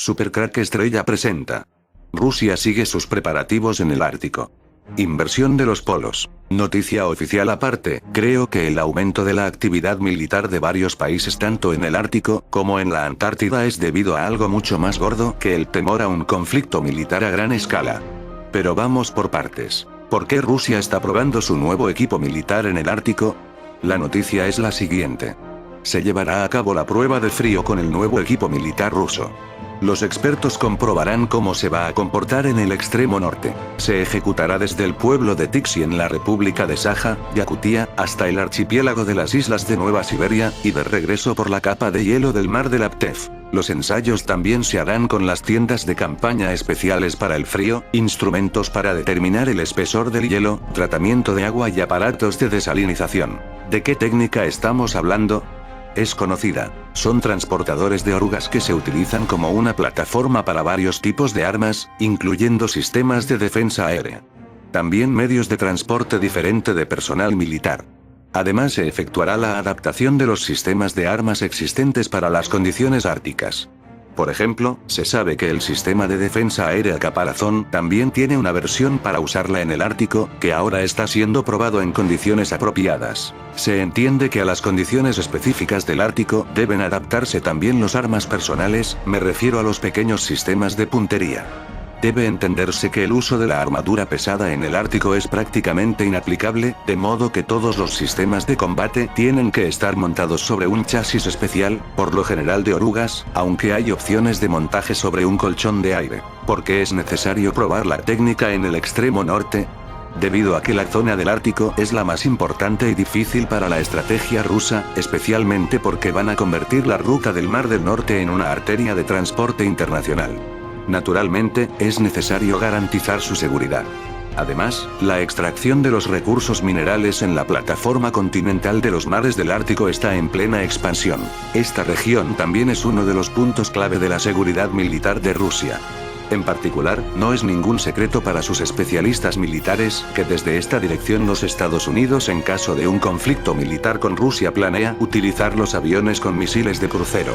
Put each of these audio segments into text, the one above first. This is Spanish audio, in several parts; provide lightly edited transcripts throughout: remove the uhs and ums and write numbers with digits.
Supercrack Estrella presenta. Rusia sigue sus preparativos en el Ártico. Inversión de los polos. Noticia oficial aparte, creo que el aumento de la actividad militar de varios países tanto en el Ártico como en la Antártida es debido a algo mucho más gordo que el temor a un conflicto militar a gran escala. Pero vamos por partes. ¿Por qué Rusia está probando su nuevo equipo militar en el Ártico? La noticia es la siguiente. Se llevará a cabo la prueba de frío con el nuevo equipo militar ruso. Los expertos comprobarán cómo se va a comportar en el extremo norte. Se ejecutará desde el pueblo de Tixi en la República de Saja, Yakutia, hasta el archipiélago de las islas de Nueva Siberia, y de regreso por la capa de hielo del mar de Laptev. Los ensayos también se harán con las tiendas de campaña especiales para el frío, instrumentos para determinar el espesor del hielo, tratamiento de agua y aparatos de desalinización. ¿De qué técnica estamos hablando? Es conocida. Son transportadores de orugas que se utilizan como una plataforma para varios tipos de armas, incluyendo sistemas de defensa aérea. También medios de transporte diferente de personal militar. Además se efectuará la adaptación de los sistemas de armas existentes para las condiciones árticas. Por ejemplo, se sabe que el sistema de defensa aérea Caparazón también tiene una versión para usarla en el Ártico, que ahora está siendo probado en condiciones apropiadas. Se entiende que a las condiciones específicas del Ártico deben adaptarse también los armas personales, me refiero a los pequeños sistemas de puntería. Debe entenderse que el uso de la armadura pesada en el Ártico es prácticamente inaplicable, de modo que todos los sistemas de combate tienen que estar montados sobre un chasis especial, por lo general de orugas, aunque hay opciones de montaje sobre un colchón de aire. ¿Por qué es necesario probar la técnica en el extremo norte? Debido a que la zona del Ártico es la más importante y difícil para la estrategia rusa, especialmente porque van a convertir la ruta del Mar del Norte en una arteria de transporte internacional. Naturalmente, es necesario garantizar su seguridad. Además, la extracción de los recursos minerales en la plataforma continental de los mares del Ártico está en plena expansión. Esta región también es uno de los puntos clave de la seguridad militar de Rusia. En particular, no es ningún secreto para sus especialistas militares, que desde esta dirección los Estados Unidos en caso de un conflicto militar con Rusia planea utilizar los aviones con misiles de crucero.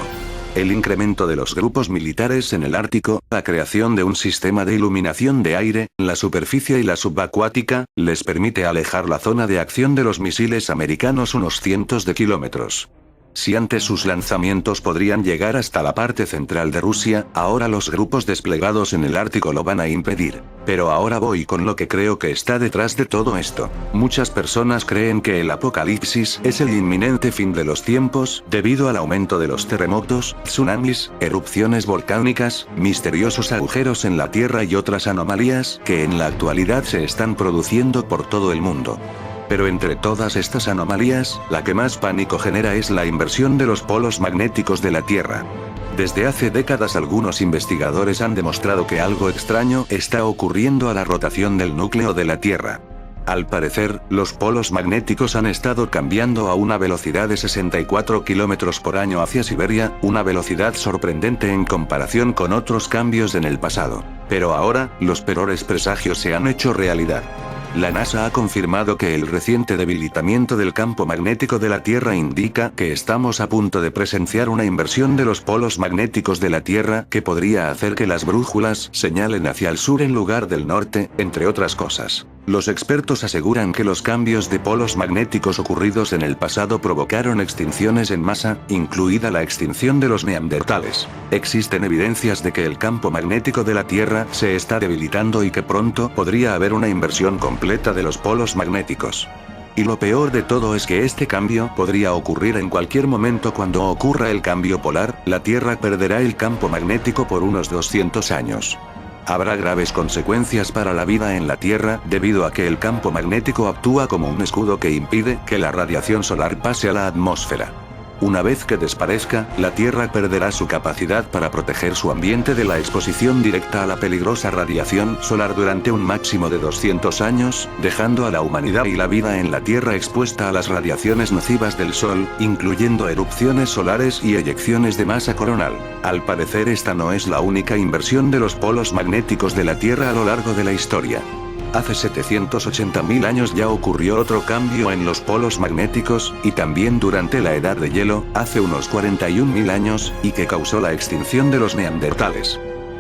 El incremento de los grupos militares en el Ártico, la creación de un sistema de iluminación de aire, la superficie y la subacuática, les permite alejar la zona de acción de los misiles americanos unos cientos de kilómetros. Si antes sus lanzamientos podrían llegar hasta la parte central de Rusia, ahora los grupos desplegados en el Ártico lo van a impedir. Pero ahora voy con lo que creo que está detrás de todo esto. Muchas personas creen que el apocalipsis es el inminente fin de los tiempos, debido al aumento de los terremotos, tsunamis, erupciones volcánicas, misteriosos agujeros en la Tierra y otras anomalías que en la actualidad se están produciendo por todo el mundo. Pero entre todas estas anomalías, la que más pánico genera es la inversión de los polos magnéticos de la Tierra. Desde hace décadas algunos investigadores han demostrado que algo extraño está ocurriendo a la rotación del núcleo de la Tierra. Al parecer, los polos magnéticos han estado cambiando a una velocidad de 64 km por año hacia Siberia, una velocidad sorprendente en comparación con otros cambios en el pasado. Pero ahora, los peores presagios se han hecho realidad. La NASA ha confirmado que el reciente debilitamiento del campo magnético de la Tierra indica que estamos a punto de presenciar una inversión de los polos magnéticos de la Tierra que podría hacer que las brújulas señalen hacia el sur en lugar del norte, entre otras cosas. Los expertos aseguran que los cambios de polos magnéticos ocurridos en el pasado provocaron extinciones en masa, incluida la extinción de los neandertales. Existen evidencias de que el campo magnético de la Tierra se está debilitando y que pronto podría haber una inversión completa de los polos magnéticos. Y lo peor de todo es que este cambio podría ocurrir en cualquier momento. Cuando ocurra el cambio polar, la Tierra perderá el campo magnético por unos 200 años. Habrá graves consecuencias para la vida en la Tierra, debido a que el campo magnético actúa como un escudo que impide que la radiación solar pase a la atmósfera. Una vez que desaparezca, la Tierra perderá su capacidad para proteger su ambiente de la exposición directa a la peligrosa radiación solar durante un máximo de 200 años, dejando a la humanidad y la vida en la Tierra expuesta a las radiaciones nocivas del Sol, incluyendo erupciones solares y eyecciones de masa coronal. Al parecer esta no es la única inversión de los polos magnéticos de la Tierra a lo largo de la historia. Hace 780.000 años ya ocurrió otro cambio en los polos magnéticos, y también durante la Edad de Hielo, hace unos 41.000 años, y que causó la extinción de los neandertales.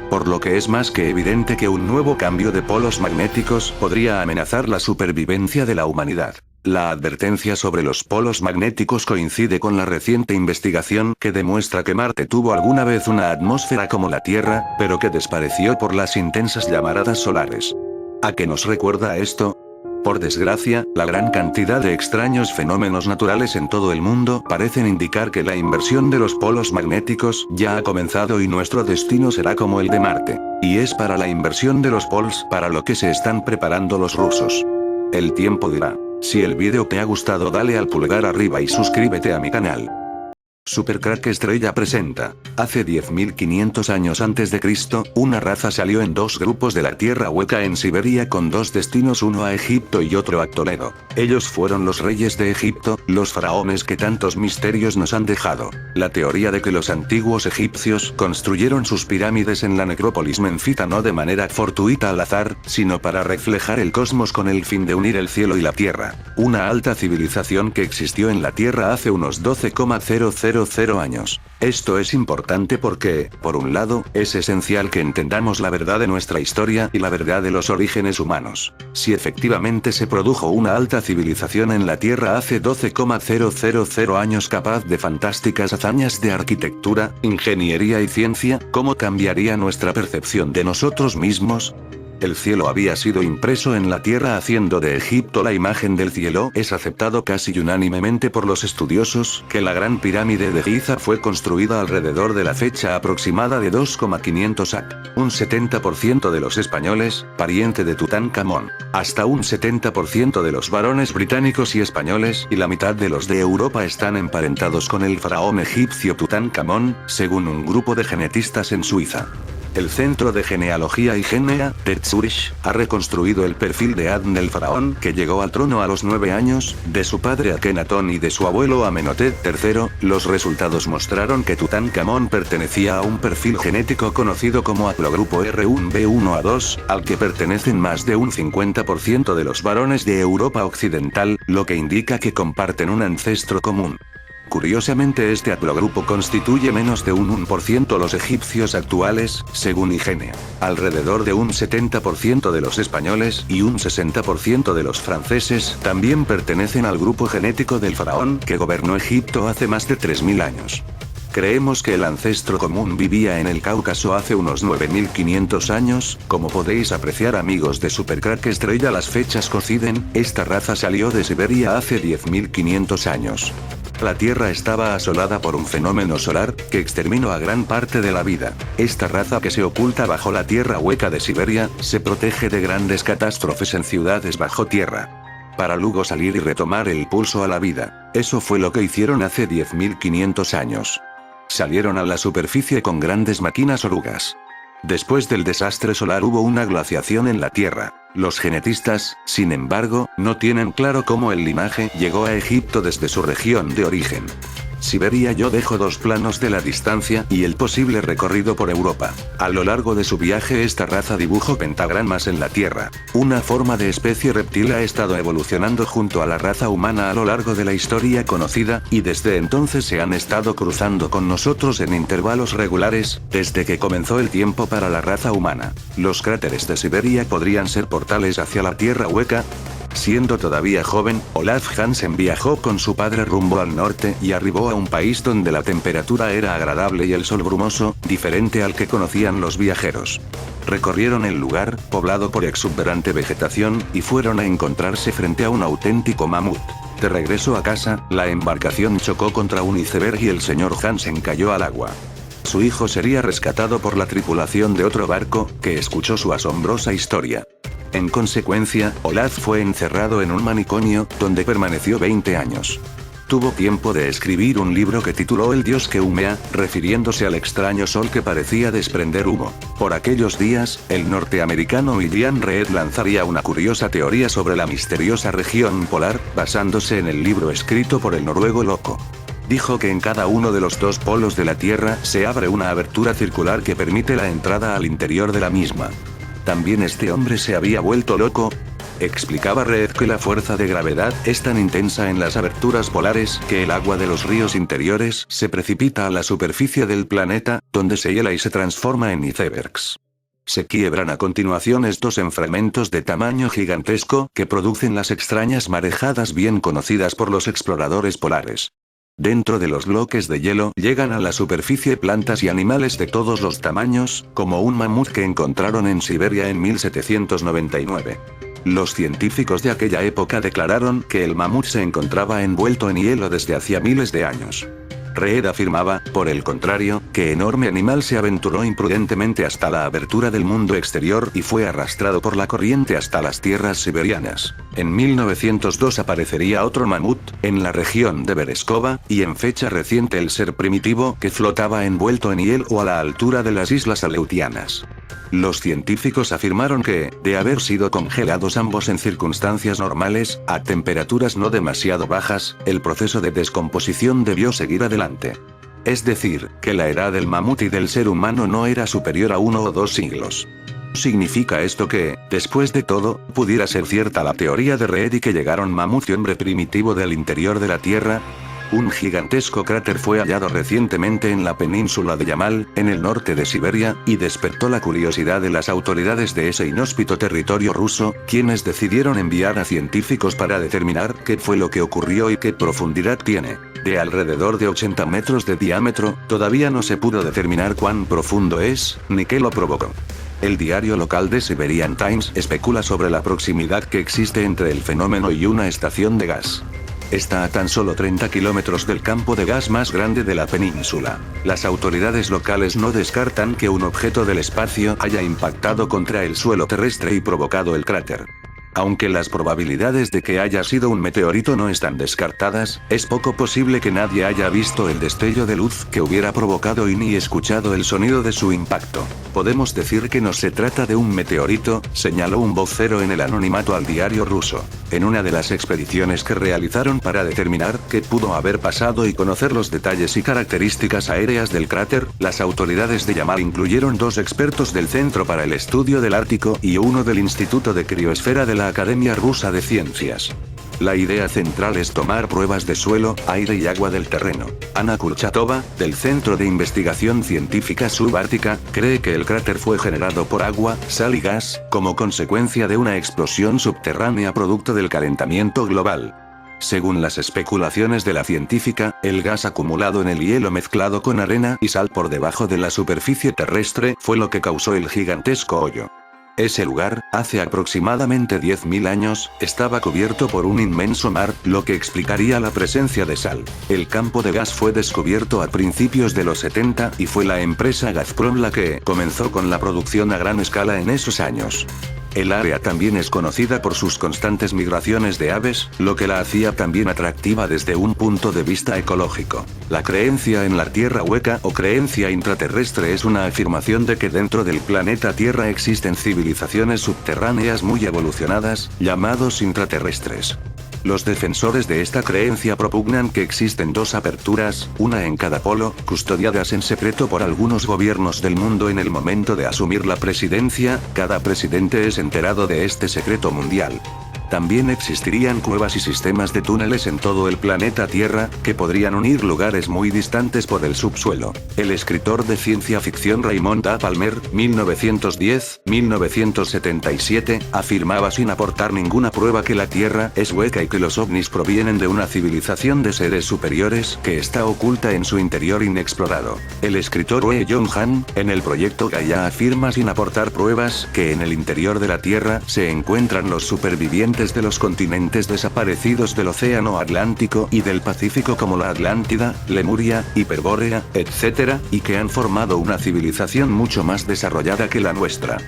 Por lo que es más que evidente que un nuevo cambio de polos magnéticos podría amenazar la supervivencia de la humanidad. La advertencia sobre los polos magnéticos coincide con la reciente investigación que demuestra que Marte tuvo alguna vez una atmósfera como la Tierra, pero que desapareció por las intensas llamaradas solares. ¿A qué nos recuerda esto? Por desgracia, la gran cantidad de extraños fenómenos naturales en todo el mundo parecen indicar que la inversión de los polos magnéticos ya ha comenzado y nuestro destino será como el de Marte. Y es para la inversión de los polos para lo que se están preparando los rusos. El tiempo dirá. Si el vídeo te ha gustado, dale al pulgar arriba y suscríbete a mi canal. Supercrack Estrella presenta. Hace 10.500 años antes de Cristo, una raza salió en dos grupos de la Tierra Hueca en Siberia con dos destinos, uno a Egipto y otro a Toledo. Ellos fueron los reyes de Egipto, los faraones que tantos misterios nos han dejado. La teoría de que los antiguos egipcios construyeron sus pirámides en la necrópolis menfita no de manera fortuita al azar, sino para reflejar el cosmos con el fin de unir el cielo y la tierra. Una alta civilización que existió en la Tierra hace unos 12,00 años. Esto es importante porque, por un lado, es esencial que entendamos la verdad de nuestra historia y la verdad de los orígenes humanos. Si efectivamente se produjo una alta civilización en la Tierra hace 12,000 años capaz de fantásticas hazañas de arquitectura, ingeniería y ciencia, ¿cómo cambiaría nuestra percepción de nosotros mismos? El cielo había sido impreso en la tierra haciendo de Egipto la imagen del cielo. Es aceptado casi unánimemente por los estudiosos que la gran pirámide de Giza fue construida alrededor de la fecha aproximada de 2,500 AC. Un 70% de los españoles, pariente de Tutankamón. Hasta un 70% de los varones británicos y españoles y la mitad de los de Europa están emparentados con el faraón egipcio Tutankamón, según un grupo de genetistas en Suiza. El Centro de Genealogía y Genea, de Zurich, ha reconstruido el perfil de Adn el faraón que llegó al trono a los 9 años, de su padre Akenatón y de su abuelo Amenhotep III. Los resultados mostraron que Tutankamón pertenecía a un perfil genético conocido como haplogrupo R1b1a2, al que pertenecen más de un 50% de los varones de Europa Occidental, lo que indica que comparten un ancestro común. Curiosamente, este haplogrupo constituye menos de un 1% los egipcios actuales, según IGENEA. Alrededor de un 70% de los españoles y un 60% de los franceses también pertenecen al grupo genético del faraón que gobernó Egipto hace más de 3.000 años. Creemos que el ancestro común vivía en el Cáucaso hace unos 9.500 años, como podéis apreciar, amigos de Supercrack Estrella, las fechas coinciden. Esta raza salió de Siberia hace 10.500 años. La Tierra estaba asolada por un fenómeno solar que exterminó a gran parte de la vida. Esta raza, que se oculta bajo la Tierra Hueca de Siberia, se protege de grandes catástrofes en ciudades bajo tierra, para luego salir y retomar el pulso a la vida. Eso fue lo que hicieron hace 10.500 años. Salieron a la superficie con grandes máquinas orugas. Después del desastre solar hubo una glaciación en la Tierra. Los genetistas, sin embargo, no tienen claro cómo el linaje llegó a Egipto desde su región de origen. Siberia. Yo dejo dos planos de la distancia y el posible recorrido por Europa. A lo largo de su viaje, esta raza dibujó pentagramas en la Tierra. Una forma de especie reptil ha estado evolucionando junto a la raza humana a lo largo de la historia conocida, y desde entonces se han estado cruzando con nosotros en intervalos regulares, desde que comenzó el tiempo para la raza humana. Los cráteres de Siberia podrían ser portales hacia la Tierra Hueca. Siendo todavía joven, Olaf Hansen viajó con su padre rumbo al norte y arribó a un país donde la temperatura era agradable y el sol brumoso, diferente al que conocían los viajeros. Recorrieron el lugar, poblado por exuberante vegetación, y fueron a encontrarse frente a un auténtico mamut. De regreso a casa, la embarcación chocó contra un iceberg y el señor Hansen cayó al agua. Su hijo sería rescatado por la tripulación de otro barco, que escuchó su asombrosa historia. En consecuencia, Olaf fue encerrado en un manicomio, donde permaneció 20 años. Tuvo tiempo de escribir un libro que tituló El dios que humea, refiriéndose al extraño sol que parecía desprender humo. Por aquellos días, el norteamericano William Reed lanzaría una curiosa teoría sobre la misteriosa región polar, basándose en el libro escrito por el noruego Loco. Dijo que en cada uno de los dos polos de la Tierra se abre una abertura circular que permite la entrada al interior de la misma. ¿También este hombre se había vuelto loco? Explicaba Reed que la fuerza de gravedad es tan intensa en las aberturas polares que el agua de los ríos interiores se precipita a la superficie del planeta, donde se hiela y se transforma en icebergs. Se quiebran a continuación estos en fragmentos de tamaño gigantesco que producen las extrañas marejadas bien conocidas por los exploradores polares. Dentro de los bloques de hielo llegan a la superficie plantas y animales de todos los tamaños, como un mamut que encontraron en Siberia en 1799. Los científicos de aquella época declararon que el mamut se encontraba envuelto en hielo desde hacía miles de años. Reed afirmaba, por el contrario, que enorme animal se aventuró imprudentemente hasta la abertura del mundo exterior y fue arrastrado por la corriente hasta las tierras siberianas. En 1902 aparecería otro mamut, en la región de Berezkova, y en fecha reciente el ser primitivo que flotaba envuelto en hielo a la altura de las islas Aleutianas. Los científicos afirmaron que, de haber sido congelados ambos en circunstancias normales, a temperaturas no demasiado bajas, el proceso de descomposición debió seguir adelante. Es decir, que la edad del mamut y del ser humano no era superior a 1 o 2 siglos. ¿Significa esto que, después de todo, pudiera ser cierta la teoría de Reed y que llegaron mamut y hombre primitivo del interior de la Tierra? Un gigantesco cráter fue hallado recientemente en la península de Yamal, en el norte de Siberia, y despertó la curiosidad de las autoridades de ese inhóspito territorio ruso, quienes decidieron enviar a científicos para determinar qué fue lo que ocurrió y qué profundidad tiene. De alrededor de 80 metros de diámetro, todavía no se pudo determinar cuán profundo es, ni qué lo provocó. El diario local The Siberian Times especula sobre la proximidad que existe entre el fenómeno y una estación de gas. Está a tan solo 30 kilómetros del campo de gas más grande de la península. Las autoridades locales no descartan que un objeto del espacio haya impactado contra el suelo terrestre y provocado el cráter. Aunque las probabilidades de que haya sido un meteorito no están descartadas, es poco posible que nadie haya visto el destello de luz que hubiera provocado y ni escuchado el sonido de su impacto. Podemos decir que no se trata de un meteorito, señaló un vocero en el anonimato al diario ruso. En una de las expediciones que realizaron para determinar qué pudo haber pasado y conocer los detalles y características aéreas del cráter, las autoridades de Yamal incluyeron 2 expertos del Centro para el Estudio del Ártico y uno del Instituto de Criosfera de la Academia Rusa de Ciencias. La idea central es tomar pruebas de suelo, aire y agua del terreno. Ana Kurchatova, del Centro de Investigación Científica Subártica, cree que el cráter fue generado por agua, sal y gas, como consecuencia de una explosión subterránea producto del calentamiento global. Según las especulaciones de la científica, el gas acumulado en el hielo mezclado con arena y sal por debajo de la superficie terrestre fue lo que causó el gigantesco hoyo. Ese lugar, hace aproximadamente 10.000 años, estaba cubierto por un inmenso mar, lo que explicaría la presencia de sal. El campo de gas fue descubierto a principios de los 70 y fue la empresa Gazprom la que comenzó con la producción a gran escala en esos años. El área también es conocida por sus constantes migraciones de aves, lo que la hacía también atractiva desde un punto de vista ecológico. La creencia en la Tierra hueca o creencia intraterrestre es una afirmación de que dentro del planeta Tierra existen civilizaciones subterráneas muy evolucionadas, llamados intraterrestres. Los defensores de esta creencia propugnan que existen 2 aperturas, una en cada polo, custodiadas en secreto por algunos gobiernos del mundo en el momento de asumir la presidencia. Cada presidente es enterado de este secreto mundial. También existirían cuevas y sistemas de túneles en todo el planeta Tierra, que podrían unir lugares muy distantes por el subsuelo. El escritor de ciencia ficción Raymond A. Palmer, 1910-1977, afirmaba sin aportar ninguna prueba que la Tierra es hueca y que los ovnis provienen de una civilización de seres superiores que está oculta en su interior inexplorado. El escritor Wei Yong-han, en el proyecto Gaia afirma sin aportar pruebas que en el interior de la Tierra se encuentran los supervivientes de los continentes desaparecidos del Océano Atlántico y del Pacífico como la Atlántida, Lemuria, Hiperbórea, etc., y que han formado una civilización mucho más desarrollada que la nuestra.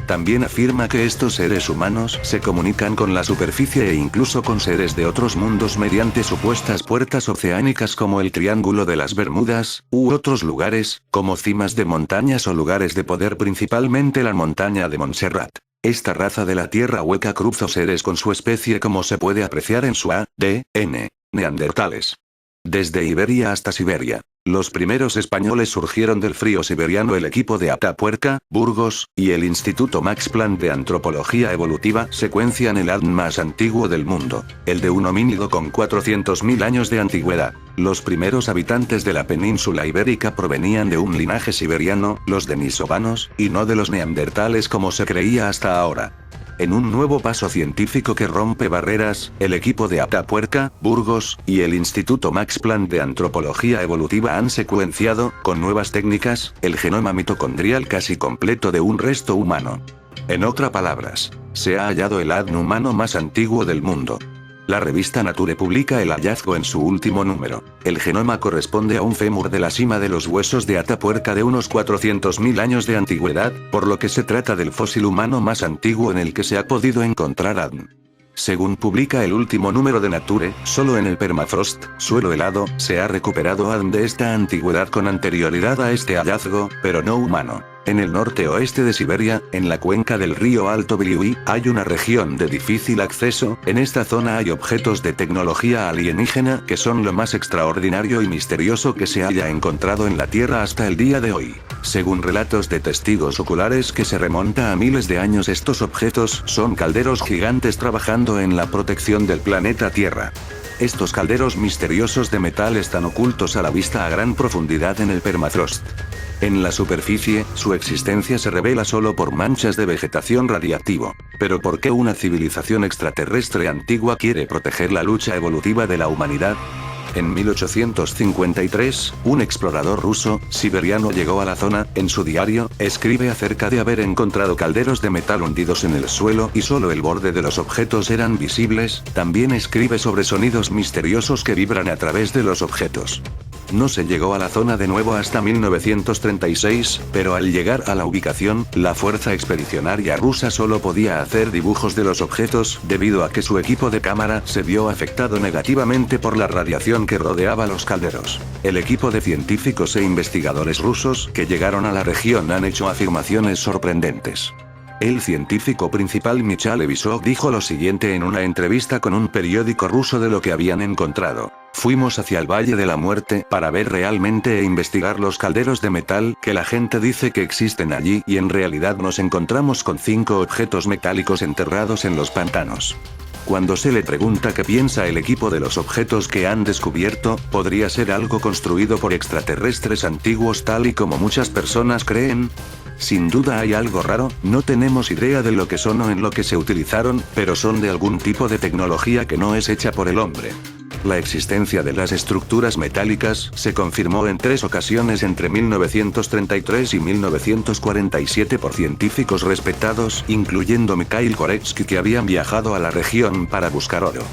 También afirma que estos seres humanos se comunican con la superficie e incluso con seres de otros mundos mediante supuestas puertas oceánicas como el Triángulo de las Bermudas, u otros lugares, como cimas de montañas o lugares de poder, principalmente la montaña de Montserrat. Esta raza de la Tierra hueca cruzó seres con su especie como se puede apreciar en su ADN. Neandertales. Desde Iberia hasta Siberia. Los primeros españoles surgieron del frío siberiano. El equipo de Atapuerca, Burgos, y el Instituto Max Planck de Antropología Evolutiva secuencian el ADN más antiguo del mundo, el de un homínido con 400.000 años de antigüedad. Los primeros habitantes de la península ibérica provenían de un linaje siberiano, los denisovanos, y no de los neandertales como se creía hasta ahora. En un nuevo paso científico que rompe barreras, el equipo de Atapuerca, Burgos, y el Instituto Max Planck de Antropología Evolutiva han secuenciado, con nuevas técnicas, el genoma mitocondrial casi completo de un resto humano. En otras palabras, se ha hallado el ADN humano más antiguo del mundo. La revista Nature publica el hallazgo en su último número. El genoma corresponde a un fémur de la cima de los huesos de Atapuerca de unos 400.000 años de antigüedad, por lo que se trata del fósil humano más antiguo en el que se ha podido encontrar ADN. Según publica el último número de Nature, solo en el permafrost, suelo helado, se ha recuperado ADN de esta antigüedad con anterioridad a este hallazgo, pero no humano. En el norte-oeste de Siberia, en la cuenca del río Alto Biliui, hay una región de difícil acceso. En esta zona hay objetos de tecnología alienígena que son lo más extraordinario y misterioso que se haya encontrado en la Tierra hasta el día de hoy. Según relatos de testigos oculares que se remonta a miles de años, estos objetos son calderos gigantes trabajando en la protección del planeta Tierra. Estos calderos misteriosos de metal están ocultos a la vista a gran profundidad en el permafrost. En la superficie, su existencia se revela solo por manchas de vegetación radiactivo. Pero ¿por qué una civilización extraterrestre antigua quiere proteger la lucha evolutiva de la humanidad? En 1853, un explorador ruso, siberiano llegó a la zona. En su diario, escribe acerca de haber encontrado calderos de metal hundidos en el suelo y solo el borde de los objetos eran visibles. También escribe sobre sonidos misteriosos que vibran a través de los objetos. No se llegó a la zona de nuevo hasta 1936, pero al llegar a la ubicación, la fuerza expedicionaria rusa solo podía hacer dibujos de los objetos, debido a que su equipo de cámara se vio afectado negativamente por la radiación que rodeaba los calderos. El equipo de científicos e investigadores rusos que llegaron a la región han hecho afirmaciones sorprendentes. El científico principal Michal Evisov dijo lo siguiente en una entrevista con un periódico ruso de lo que habían encontrado. Fuimos hacia el Valle de la Muerte para ver realmente e investigar los calderos de metal que la gente dice que existen allí, y en realidad nos encontramos con 5 objetos metálicos enterrados en los pantanos. Cuando se le pregunta qué piensa el equipo de los objetos que han descubierto, podría ser algo construido por extraterrestres antiguos tal y como muchas personas creen. Sin duda hay algo raro, no tenemos idea de lo que son o en lo que se utilizaron, pero son de algún tipo de tecnología que no es hecha por el hombre. La existencia de las estructuras metálicas se confirmó en 3 ocasiones entre 1933 y 1947 por científicos respetados, incluyendo Mikhail Koretsky, que habían viajado a la región para buscar oro.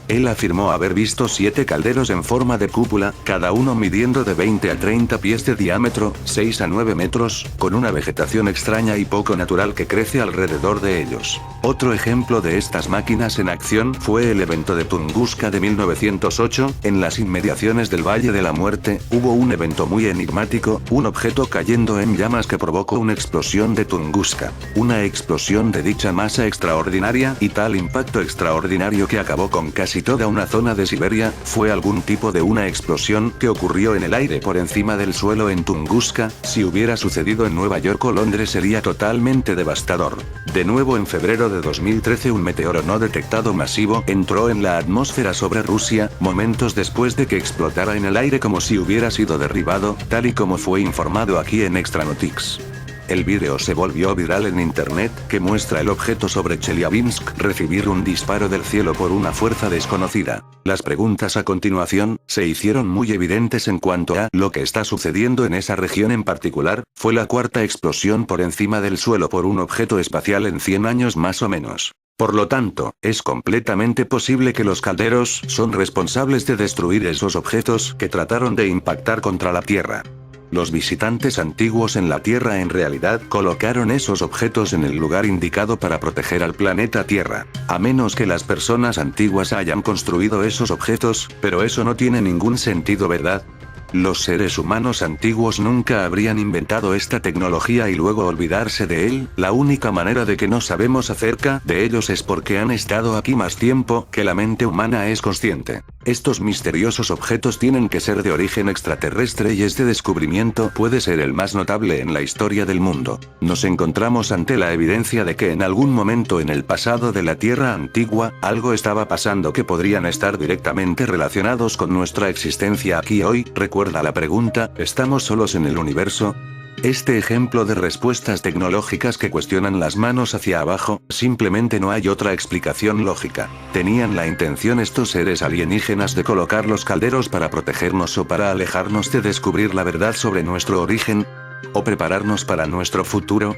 Él afirmó haber visto 7 calderos en forma de cúpula, cada uno midiendo de 20 a 30 pies de diámetro, 6 a 9 metros, con una vegetación extraña y poco natural que crece alrededor de ellos. Otro ejemplo de estas máquinas en acción fue el evento de Tunguska de 1908, en las inmediaciones del Valle de la Muerte. Hubo un evento muy enigmático, un objeto cayendo en llamas que provocó una explosión de Tunguska. Una explosión de dicha masa extraordinaria y tal impacto extraordinario que acabó con casi toda una zona de Siberia. Fue algún tipo de una explosión que ocurrió en el aire por encima del suelo en Tunguska. Si hubiera sucedido en Nueva York o Londres sería totalmente devastador. De nuevo en febrero de 2013 un meteoro no detectado masivo entró en la atmósfera sobre Rusia, momentos después de que explotara en el aire como si hubiera sido derribado, tal y como fue informado aquí en Extranotics. El vídeo se volvió viral en internet, que muestra el objeto sobre Chelyabinsk recibir un disparo del cielo por una fuerza desconocida. Las preguntas a continuación se hicieron muy evidentes en cuanto a lo que está sucediendo en esa región en particular. Fue la 4ª explosión por encima del suelo por un objeto espacial en 100 años más o menos. Por lo tanto, es completamente posible que los calderos son responsables de destruir esos objetos que trataron de impactar contra la Tierra. Los visitantes antiguos en la Tierra en realidad colocaron esos objetos en el lugar indicado para proteger al planeta Tierra. A menos que las personas antiguas hayan construido esos objetos, pero eso no tiene ningún sentido, ¿verdad? Los seres humanos antiguos nunca habrían inventado esta tecnología y luego olvidarse de él. La única manera de que no sabemos acerca de ellos es porque han estado aquí más tiempo que la mente humana es consciente. Estos misteriosos objetos tienen que ser de origen extraterrestre y este descubrimiento puede ser el más notable en la historia del mundo. Nos encontramos ante la evidencia de que en algún momento en el pasado de la Tierra antigua, algo estaba pasando que podrían estar directamente relacionados con nuestra existencia aquí hoy. Recuerda la pregunta, ¿estamos solos en el universo? Este ejemplo de respuestas tecnológicas que cuestionan las manos hacia abajo, simplemente no hay otra explicación lógica. ¿Tenían la intención estos seres alienígenas de colocar los calderos para protegernos o para alejarnos de descubrir la verdad sobre nuestro origen? ¿O prepararnos para nuestro futuro?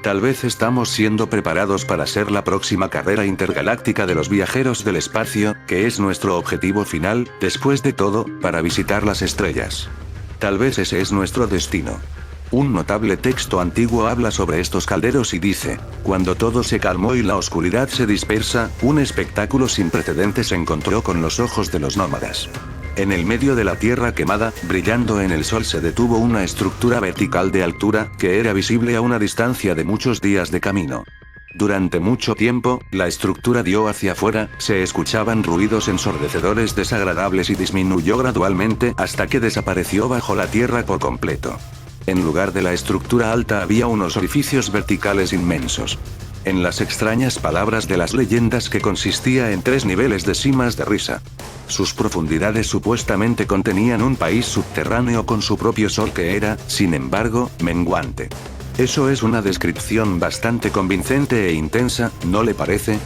Tal vez estamos siendo preparados para ser la próxima carrera intergaláctica de los viajeros del espacio, que es nuestro objetivo final, después de todo, para visitar las estrellas. Tal vez ese es nuestro destino. Un notable texto antiguo habla sobre estos calderos y dice, cuando todo se calmó y la oscuridad se dispersa, un espectáculo sin precedentes se encontró con los ojos de los nómadas. En el medio de la tierra quemada, brillando en el sol se detuvo una estructura vertical de altura, que era visible a una distancia de muchos días de camino. Durante mucho tiempo, la estructura dio hacia afuera, se escuchaban ruidos ensordecedores desagradables y disminuyó gradualmente hasta que desapareció bajo la tierra por completo. En lugar de la estructura alta había unos orificios verticales inmensos. En las extrañas palabras de las leyendas que consistía en 3 niveles de cimas de risa. Sus profundidades supuestamente contenían un país subterráneo con su propio sol que era, sin embargo, menguante. Eso es una descripción bastante convincente e intensa, ¿no le parece?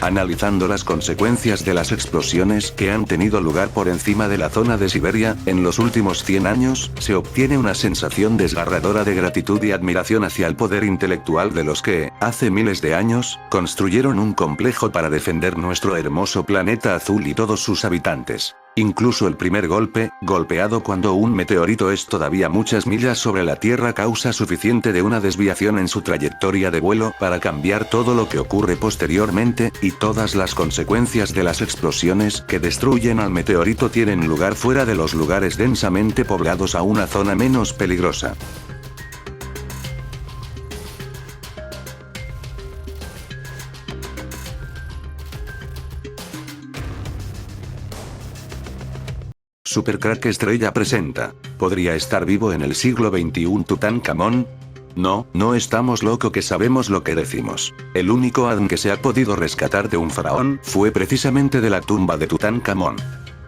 Analizando las consecuencias de las explosiones que han tenido lugar por encima de la zona de Siberia, en los últimos 100 años, se obtiene una sensación desgarradora de gratitud y admiración hacia el poder intelectual de los que, hace miles de años, construyeron un complejo para defender nuestro hermoso planeta azul y todos sus habitantes. Incluso el primer golpe, golpeado cuando un meteorito es todavía muchas millas sobre la Tierra, causa suficiente de una desviación en su trayectoria de vuelo para cambiar todo lo que ocurre posteriormente, y todas las consecuencias de las explosiones que destruyen al meteorito tienen lugar fuera de los lugares densamente poblados a una zona menos peligrosa. Supercrack Estrella presenta. ¿Podría estar vivo en el siglo XXI Tutankamón? No, no estamos loco que sabemos lo que decimos. El único ADN que se ha podido rescatar de un faraón fue precisamente de la tumba de Tutankamón.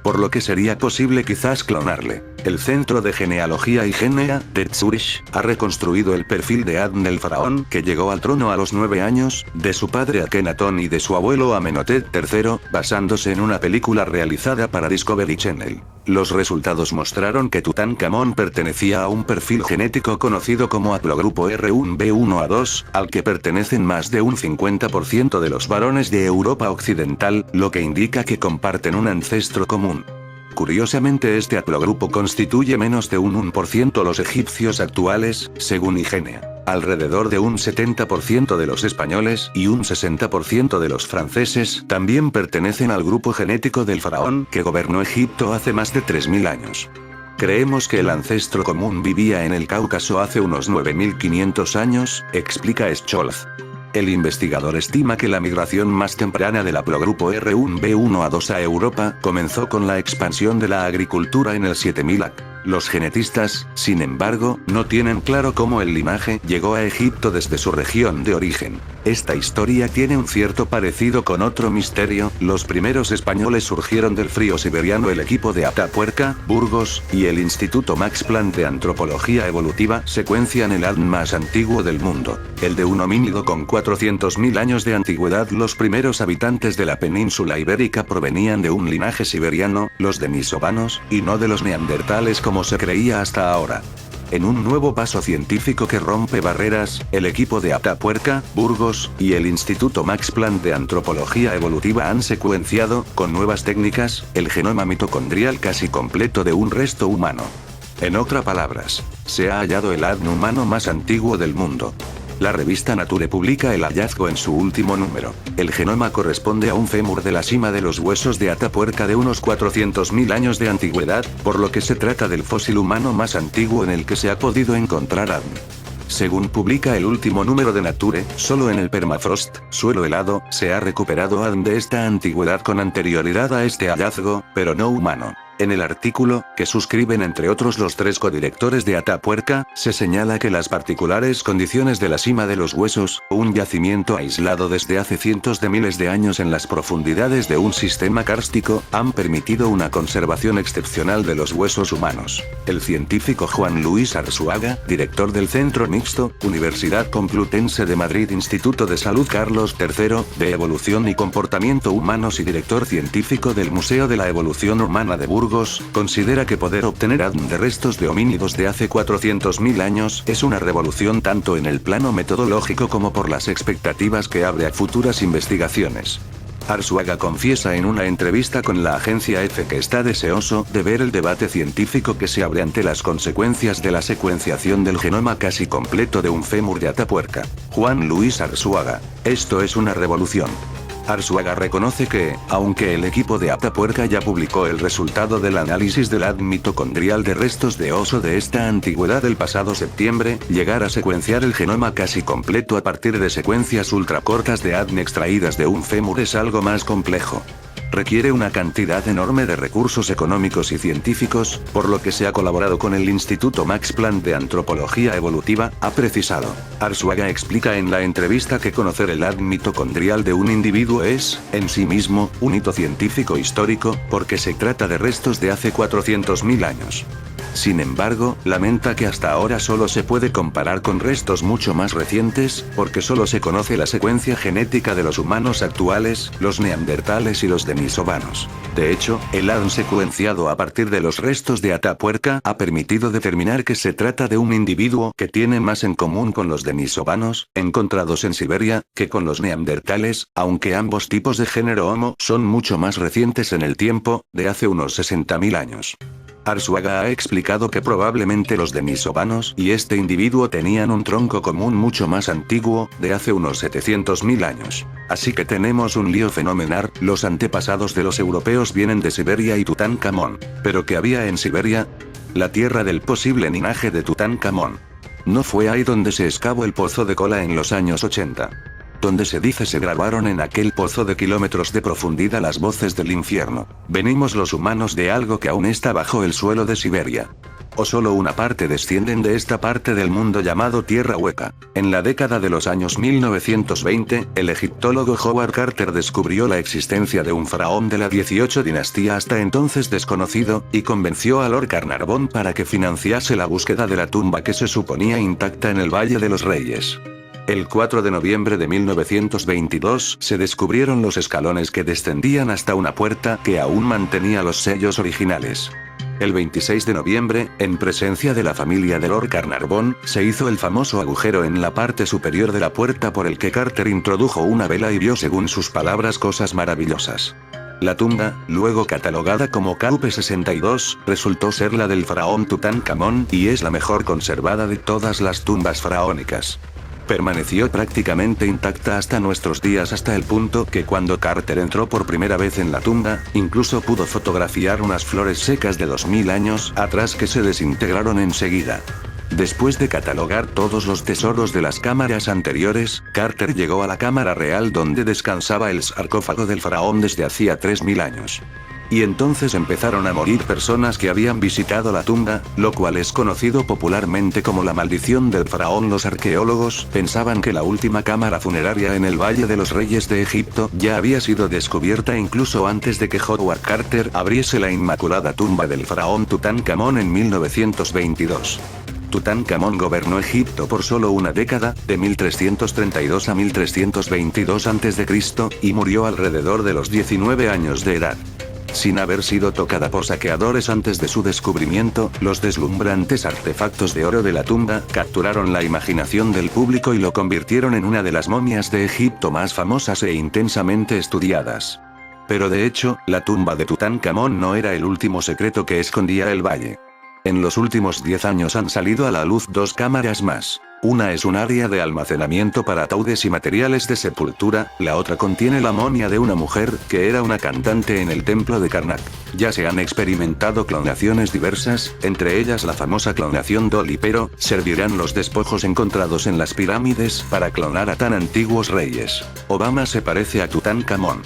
Por lo que sería posible quizás clonarle. El Centro de Genealogía y Genea, de Zurich, ha reconstruido el perfil de ADN del faraón que llegó al trono a los 9 años, de su padre Akenatón y de su abuelo Amenhotep III, basándose en una película realizada para Discovery Channel. Los resultados mostraron que Tutankamón pertenecía a un perfil genético conocido como haplogrupo R1b1a2, al que pertenecen más de un 50% de los varones de Europa Occidental, lo que indica que comparten un ancestro común. Curiosamente este haplogrupo constituye menos de un 1% los egipcios actuales, según IGENEA. Alrededor de un 70% de los españoles y un 60% de los franceses también pertenecen al grupo genético del faraón que gobernó Egipto hace más de 3000 años. Creemos que el ancestro común vivía en el Cáucaso hace unos 9500 años, explica Scholz. El investigador estima que la migración más temprana del haplogrupo R1b1a2 a Europa comenzó con la expansión de la agricultura en el 7000 AC. Los genetistas, sin embargo, no tienen claro cómo el linaje llegó a Egipto desde su región de origen. Esta historia tiene un cierto parecido con otro misterio. Los primeros españoles surgieron del frío siberiano. El equipo de Atapuerca, Burgos, y el Instituto Max Planck de Antropología Evolutiva secuencian el ADN más antiguo del mundo, el de un homínido con 400.000 años de antigüedad. Los primeros habitantes de la península ibérica provenían de un linaje siberiano, los denisovanos, y no de los neandertales como se creía hasta ahora. En un nuevo paso científico que rompe barreras, el equipo de Atapuerca, Burgos, y el Instituto Max Planck de Antropología Evolutiva han secuenciado, con nuevas técnicas, el genoma mitocondrial casi completo de un resto humano. En otras palabras, se ha hallado el ADN humano más antiguo del mundo. La revista Nature publica el hallazgo en su último número. El genoma corresponde a un fémur de la cima de los huesos de Atapuerca de unos 400.000 años de antigüedad, por lo que se trata del fósil humano más antiguo en el que se ha podido encontrar ADN. Según publica el último número de Nature, solo en el permafrost, suelo helado, se ha recuperado ADN de esta antigüedad con anterioridad a este hallazgo, pero no humano. En el artículo, que suscriben entre otros los 3 codirectores de Atapuerca, se señala que las particulares condiciones de la cima de los huesos, un yacimiento aislado desde hace cientos de miles de años en las profundidades de un sistema kárstico, han permitido una conservación excepcional de los huesos humanos. El científico Juan Luis Arzuaga, director del Centro Mixto, Universidad Complutense de Madrid Instituto de Salud Carlos III, de Evolución y Comportamiento Humanos y director científico del Museo de la Evolución Humana de Burgos, considera que poder obtener ADN de restos de homínidos de hace 400.000 años es una revolución tanto en el plano metodológico como por las expectativas que abre a futuras investigaciones. Arzuaga confiesa en una entrevista con la agencia EFE que está deseoso de ver el debate científico que se abre ante las consecuencias de la secuenciación del genoma casi completo de un fémur de Atapuerca. Juan Luis Arzuaga: esto es una revolución. Arzuaga reconoce que, aunque el equipo de Atapuerca ya publicó el resultado del análisis del ADN mitocondrial de restos de oso de esta antigüedad el pasado septiembre, llegar a secuenciar el genoma casi completo a partir de secuencias ultracortas de ADN extraídas de un fémur es algo más complejo. Requiere una cantidad enorme de recursos económicos y científicos, por lo que se ha colaborado con el Instituto Max Planck de Antropología Evolutiva, ha precisado. Arzuaga explica en la entrevista que conocer el ADN mitocondrial de un individuo es, en sí mismo, un hito científico histórico, porque se trata de restos de hace 400.000 años. Sin embargo, lamenta que hasta ahora solo se puede comparar con restos mucho más recientes, porque solo se conoce la secuencia genética de los humanos actuales, los neandertales y los denisovanos. De hecho, el ADN secuenciado a partir de los restos de Atapuerca ha permitido determinar que se trata de un individuo que tiene más en común con los denisovanos, encontrados en Siberia, que con los neandertales, aunque ambos tipos de género Homo son mucho más recientes en el tiempo, de hace unos 60.000 años. Arzuaga ha explicado que probablemente los denisovanos y este individuo tenían un tronco común mucho más antiguo, de hace unos 700.000 años. Así que tenemos un lío fenomenal, los antepasados de los europeos vienen de Siberia y Tutankamón. ¿Pero qué había en Siberia? La tierra del posible linaje de Tutankamón. ¿No fue ahí donde se excavó el pozo de Kola en los años 80? Donde se dice se grabaron en aquel pozo de kilómetros de profundidad las voces del infierno. ¿Venimos los humanos de algo que aún está bajo el suelo de Siberia? ¿O solo una parte descienden de esta parte del mundo llamado Tierra Hueca? En la década de los años 1920, el egiptólogo Howard Carter descubrió la existencia de un faraón de la 18 dinastía hasta entonces desconocido, y convenció a Lord Carnarvon para que financiase la búsqueda de la tumba que se suponía intacta en el Valle de los Reyes. El 4 de noviembre de 1922 se descubrieron los escalones que descendían hasta una puerta que aún mantenía los sellos originales. El 26 de noviembre, en presencia de la familia de Lord Carnarvon, se hizo el famoso agujero en la parte superior de la puerta por el que Carter introdujo una vela y vio, según sus palabras, cosas maravillosas. La tumba, luego catalogada como KV62, resultó ser la del faraón Tutankamón, y es la mejor conservada de todas las tumbas faraónicas. Permaneció prácticamente intacta hasta nuestros días, hasta el punto que cuando Carter entró por primera vez en la tumba, incluso pudo fotografiar unas flores secas de 2000 años atrás que se desintegraron enseguida. Después de catalogar todos los tesoros de las cámaras anteriores, Carter llegó a la cámara real donde descansaba el sarcófago del faraón desde hacía 3000 años. Y entonces empezaron a morir personas que habían visitado la tumba, lo cual es conocido popularmente como la maldición del faraón. Los arqueólogos pensaban que la última cámara funeraria en el Valle de los Reyes de Egipto ya había sido descubierta incluso antes de que Howard Carter abriese la inmaculada tumba del faraón Tutankamón en 1922. Tutankamón gobernó Egipto por solo una década, de 1332 a 1322 a.C., y murió alrededor de los 19 años de edad. Sin haber sido tocada por saqueadores antes de su descubrimiento, los deslumbrantes artefactos de oro de la tumba capturaron la imaginación del público y lo convirtieron en una de las momias de Egipto más famosas e intensamente estudiadas. Pero de hecho, la tumba de Tutankamón no era el último secreto que escondía el valle. En los últimos 10 años han salido a la luz 2 cámaras más. Una es un área de almacenamiento para ataúdes y materiales de sepultura, la otra contiene la momia de una mujer, que era una cantante en el templo de Karnak. Ya se han experimentado clonaciones diversas, entre ellas la famosa clonación Dolly, pero, ¿servirán los despojos encontrados en las pirámides para clonar a tan antiguos reyes? Obama se parece a Tutankamón.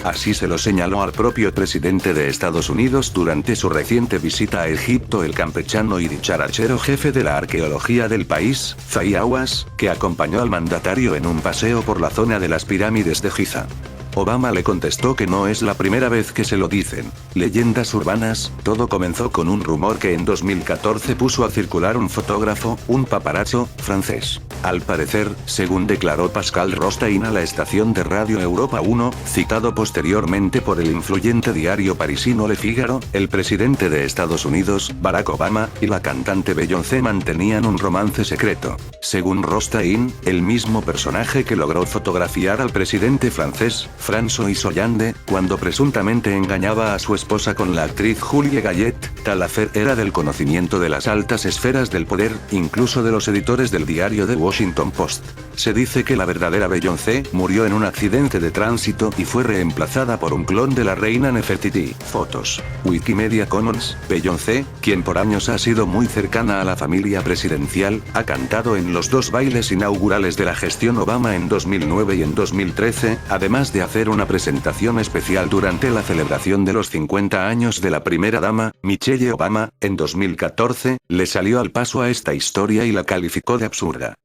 Así se lo señaló al propio presidente de Estados Unidos durante su reciente visita a Egipto el campechano y dicharachero jefe de la arqueología del país, Zahi Hawass, que acompañó al mandatario en un paseo por la zona de las pirámides de Giza. Obama le contestó que no es la primera vez que se lo dicen. Leyendas urbanas, todo comenzó con un rumor que en 2014 puso a circular un fotógrafo, un paparazzo, francés. Al parecer, según declaró Pascal Rostaing a la estación de radio Europa 1, citado posteriormente por el influyente diario parisino Le Figaro, el presidente de Estados Unidos, Barack Obama, y la cantante Beyoncé mantenían un romance secreto. Según Rostaing, el mismo personaje que logró fotografiar al presidente francés, François Hollande, cuando presuntamente engañaba a su esposa con la actriz Julie Gallet, tal hacer era del conocimiento de las altas esferas del poder, incluso de los editores del diario The Washington Post. Se dice que la verdadera Beyoncé murió en un accidente de tránsito y fue reemplazada por un clon de la reina Nefertiti. Fotos. Wikimedia Commons. Beyoncé, quien por años ha sido muy cercana a la familia presidencial, ha cantado en los dos bailes inaugurales de la gestión Obama en 2009 y en 2013, además de hacer una presentación especial durante la celebración de los 50 años de la primera dama, Michelle Obama. En 2014, le salió al paso a esta historia y la calificó de absurda.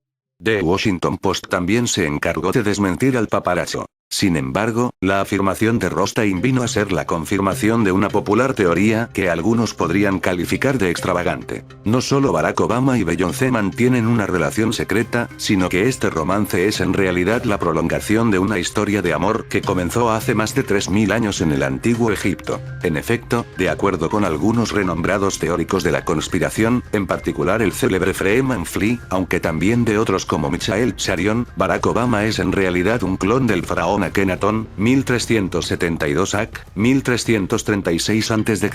The Washington Post también se encargó de desmentir al paparazzo. Sin embargo, la afirmación de Rostaing vino a ser la confirmación de una popular teoría que algunos podrían calificar de extravagante. No solo Barack Obama y Beyoncé mantienen una relación secreta, sino que este romance es en realidad la prolongación de una historia de amor que comenzó hace más de 3000 años en el antiguo Egipto. En efecto, de acuerdo con algunos renombrados teóricos de la conspiración, en particular el célebre Freeman Fly, aunque también de otros como Michael Charion, Barack Obama es en realidad un clon del faraón Akenatón, 1372 AC, 1336 a.C.,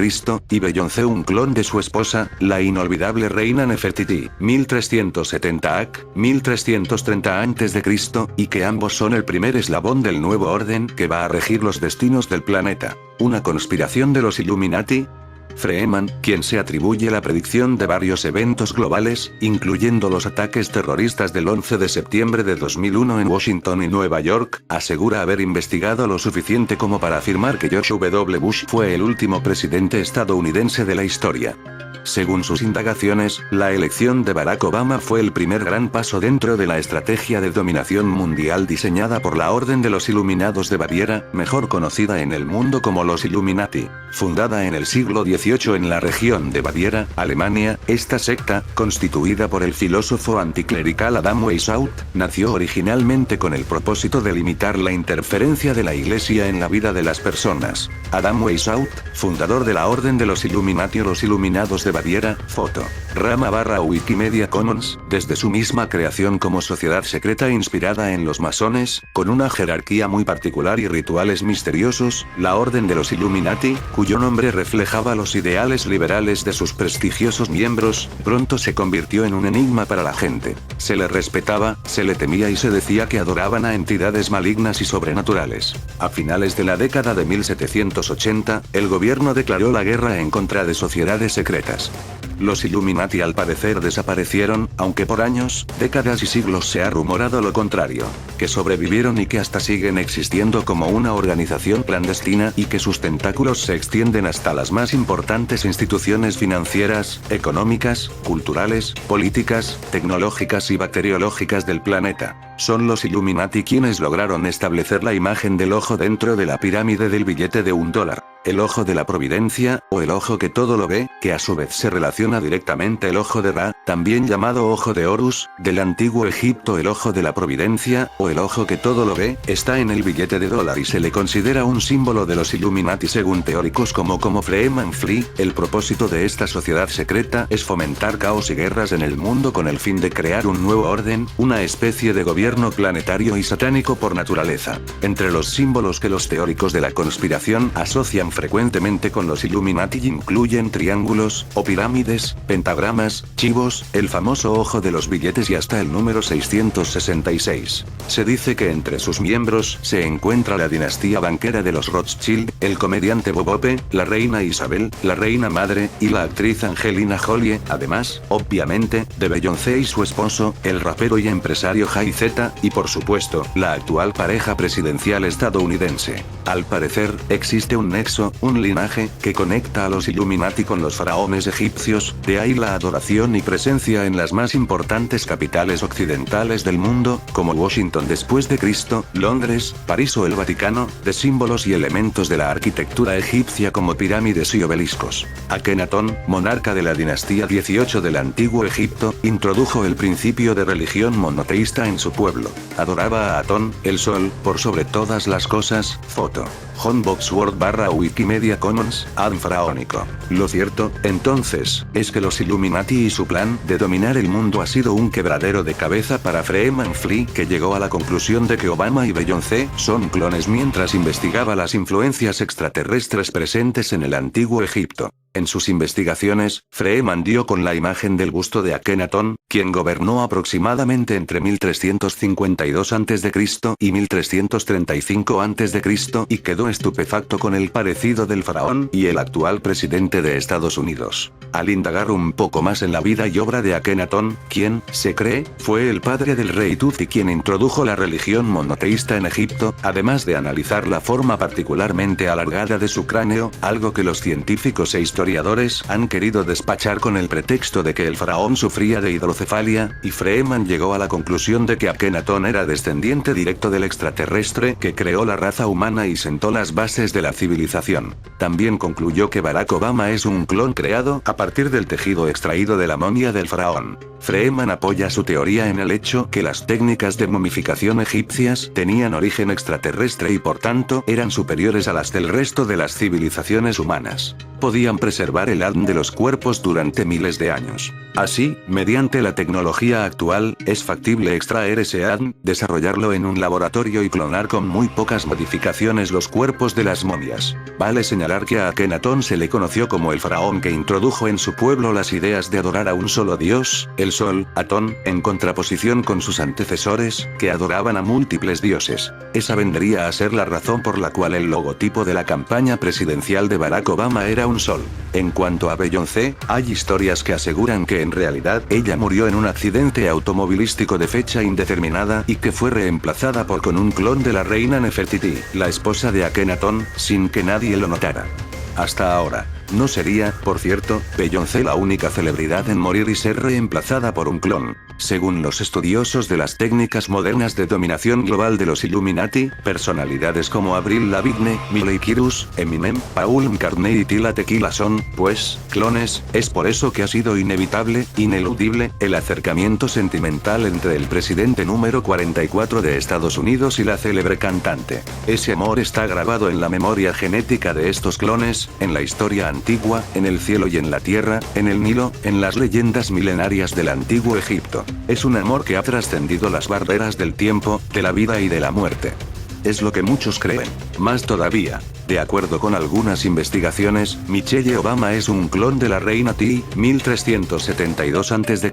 y Beyoncé un clon de su esposa, la inolvidable reina Nefertiti, 1370 AC, 1330 a.C., y que ambos son el primer eslabón del nuevo orden que va a regir los destinos del planeta. ¿Una conspiración de los Illuminati? Freeman, quien se atribuye la predicción de varios eventos globales, incluyendo los ataques terroristas del 11 de septiembre de 2001 en Washington y Nueva York, asegura haber investigado lo suficiente como para afirmar que George W. Bush fue el último presidente estadounidense de la historia. Según sus indagaciones, la elección de Barack Obama fue el primer gran paso dentro de la estrategia de dominación mundial diseñada por la Orden de los Iluminados de Baviera, mejor conocida en el mundo como los Illuminati. Fundada en el siglo XVIII en la región de Baviera, Alemania, esta secta, constituida por el filósofo anticlerical Adam Weishaupt, nació originalmente con el propósito de limitar la interferencia de la Iglesia en la vida de las personas. Adam Weishaupt, fundador de la Orden de los Illuminati o los Iluminados de Baviera, foto. Rama/Wikimedia Commons, desde su misma creación como sociedad secreta inspirada en los masones, con una jerarquía muy particular y rituales misteriosos, la Orden de los Illuminati, cuyo nombre reflejaba los ideales liberales de sus prestigiosos miembros, pronto se convirtió en un enigma para la gente. Se le respetaba, se le temía y se decía que adoraban a entidades malignas y sobrenaturales. A finales de la década de 1780, el gobierno declaró la guerra en contra de sociedades secretas. Los Illuminati al parecer desaparecieron, aunque por años, décadas y siglos se ha rumorado lo contrario, que sobrevivieron y que hasta siguen existiendo como una organización clandestina y que sus tentáculos se extienden hasta las más importantes instituciones financieras, económicas, culturales, políticas, tecnológicas y bacteriológicas del planeta. Son los Illuminati quienes lograron establecer la imagen del ojo dentro de la pirámide del billete de $1. El ojo de la providencia, o el ojo que todo lo ve, que a su vez se relaciona directamente el ojo de Ra, también llamado ojo de Horus, del antiguo Egipto el ojo de la providencia, o pero el ojo que todo lo ve, está en el billete de dólar y se le considera un símbolo de los Illuminati según teóricos como Freeman Flee. El propósito de esta sociedad secreta es fomentar caos y guerras en el mundo con el fin de crear un nuevo orden, una especie de gobierno planetario y satánico por naturaleza. Entre los símbolos que los teóricos de la conspiración asocian frecuentemente con los Illuminati incluyen triángulos, o pirámides, pentagramas, chivos, el famoso ojo de los billetes y hasta el número 666. Se dice que entre sus miembros se encuentra la dinastía banquera de los Rothschild, el comediante Bob Hope, la reina Isabel, la reina madre, y la actriz Angelina Jolie, además, obviamente, de Beyoncé y su esposo, el rapero y empresario Jay-Z, y por supuesto, la actual pareja presidencial estadounidense. Al parecer, existe un nexo, un linaje, que conecta a los Illuminati con los faraones egipcios, de ahí la adoración y presencia en las más importantes capitales occidentales del mundo, como Washington después de Cristo, Londres, París o el Vaticano, de símbolos y elementos de la arquitectura egipcia como pirámides y obeliscos. Akenatón, monarca de la dinastía 18 del antiguo Egipto, introdujo el principio de religión monoteísta en su pueblo. Adoraba a Atón, el sol, por sobre todas las cosas. Foto. John Boxworth / Wikimedia Commons, ad faraónico. Lo cierto, entonces, es que los Illuminati y su plan de dominar el mundo ha sido un quebradero de cabeza para Freeman Flee, que llegó a la conclusión de que Obama y Beyoncé son clones mientras investigaba las influencias extraterrestres presentes en el antiguo Egipto. En sus investigaciones, Freeman dio con la imagen del busto de Akenatón, quien gobernó aproximadamente entre 1352 a.C. y 1335 a.C. y quedó estupefacto con el parecido del faraón y el actual presidente de Estados Unidos. Al indagar un poco más en la vida y obra de Akenatón, quien, se cree, fue el padre del rey Tut y quien introdujo la religión monoteísta en Egipto, además de analizar la forma particularmente alargada de su cráneo, algo que los científicos e historiadores han querido despachar con el pretexto de que el faraón sufría de hidrocefalia, y Freeman llegó a la conclusión de que Akenatón era descendiente directo del extraterrestre que creó la raza humana y sentó las bases de la civilización. También concluyó que Barack Obama es un clon creado a partir del tejido extraído de la momia del faraón. Freeman apoya su teoría en el hecho que las técnicas de momificación egipcias tenían origen extraterrestre y por tanto eran superiores a las del resto de las civilizaciones humanas. Podían preservar el ADN de los cuerpos durante miles de años. Así, mediante la tecnología actual, es factible extraer ese ADN, desarrollarlo en un laboratorio y clonar con muy pocas modificaciones los cuerpos de las momias. Vale señalar que a Akenatón se le conoció como el faraón que introdujo en su pueblo las ideas de adorar a un solo dios, el sol, Atón, en contraposición con sus antecesores, que adoraban a múltiples dioses. Esa vendría a ser la razón por la cual el logotipo de la campaña presidencial de Barack Obama era un sol. En cuanto a Beyoncé, hay historias que aseguran que en realidad ella murió en un accidente automovilístico de fecha indeterminada y que fue reemplazada con un clon de la reina Nefertiti, la esposa de Akenatón, sin que nadie lo notara. Hasta ahora, no sería, por cierto, Beyoncé la única celebridad en morir y ser reemplazada por un clon. Según los estudiosos de las técnicas modernas de dominación global de los Illuminati, personalidades como Avril Lavigne, Miley Cyrus, Eminem, Paul McCartney y Tila Tequila son, pues, clones. Es por eso que ha sido inevitable, ineludible, el acercamiento sentimental entre el presidente número 44 de Estados Unidos y la célebre cantante. Ese amor está grabado en la memoria genética de estos clones, en la historia antigua, en el cielo y en la tierra, en el Nilo, en las leyendas milenarias del antiguo Egipto. Es un amor que ha trascendido las barreras del tiempo, de la vida y de la muerte. Es lo que muchos creen. Más todavía, de acuerdo con algunas investigaciones, Michelle Obama es un clon de la reina Ti, 1372 a.C.,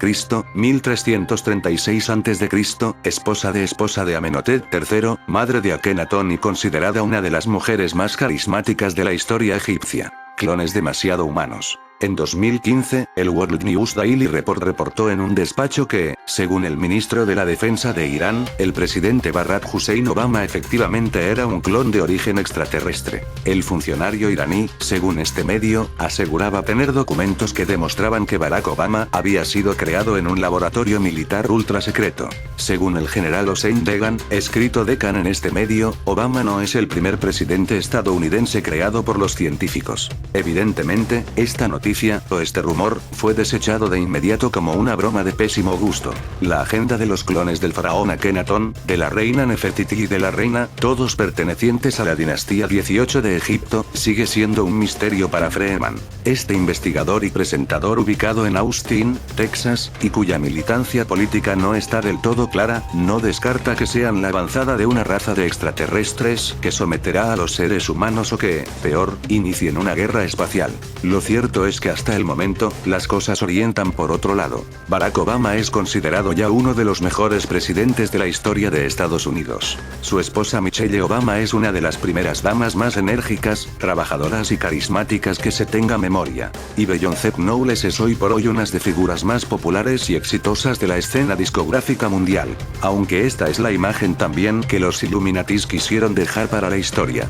1336 a.C., esposa de Amenhotep III, madre de Akenatón y considerada una de las mujeres más carismáticas de la historia egipcia. Clones demasiado humanos. En 2015, el World News Daily Report reportó en un despacho que, según el ministro de la Defensa de Irán, el presidente Barack Hussein Obama efectivamente era un clon de origen extraterrestre. El funcionario iraní, según este medio, aseguraba tener documentos que demostraban que Barack Obama había sido creado en un laboratorio militar ultra secreto. Según el general Hossein Degan, escrito Decan en este medio, Obama no es el primer presidente estadounidense creado por los científicos. Evidentemente, esta noticia noticia, o este rumor, fue desechado de inmediato como una broma de pésimo gusto. La agenda de los clones del faraón Akenatón, de la reina Nefertiti y de la reina, todos pertenecientes a la dinastía 18 de Egipto, sigue siendo un misterio para Freeman. Este investigador y presentador ubicado en Austin, Texas, y cuya militancia política no está del todo clara, no descarta que sean la avanzada de una raza de extraterrestres que someterá a los seres humanos o que, peor, inicien una guerra espacial. Lo cierto es que hasta el momento, las cosas orientan por otro lado. Barack Obama es considerado ya uno de los mejores presidentes de la historia de Estados Unidos. Su esposa Michelle Obama es una de las primeras damas más enérgicas, trabajadoras y carismáticas que se tenga memoria. Y Beyoncé Knowles es hoy por hoy una de figuras más populares y exitosas de la escena discográfica mundial. Aunque esta es la imagen también que los Illuminatis quisieron dejar para la historia.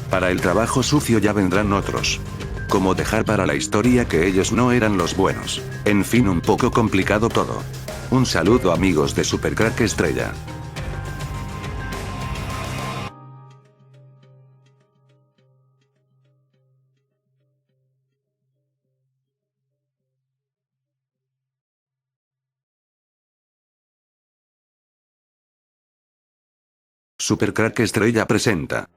Para el trabajo sucio ya vendrán otros. Como dejar para la historia que ellos no eran los buenos. En fin, un poco complicado todo. Un saludo amigos de Supercrack Estrella. Supercrack Estrella presenta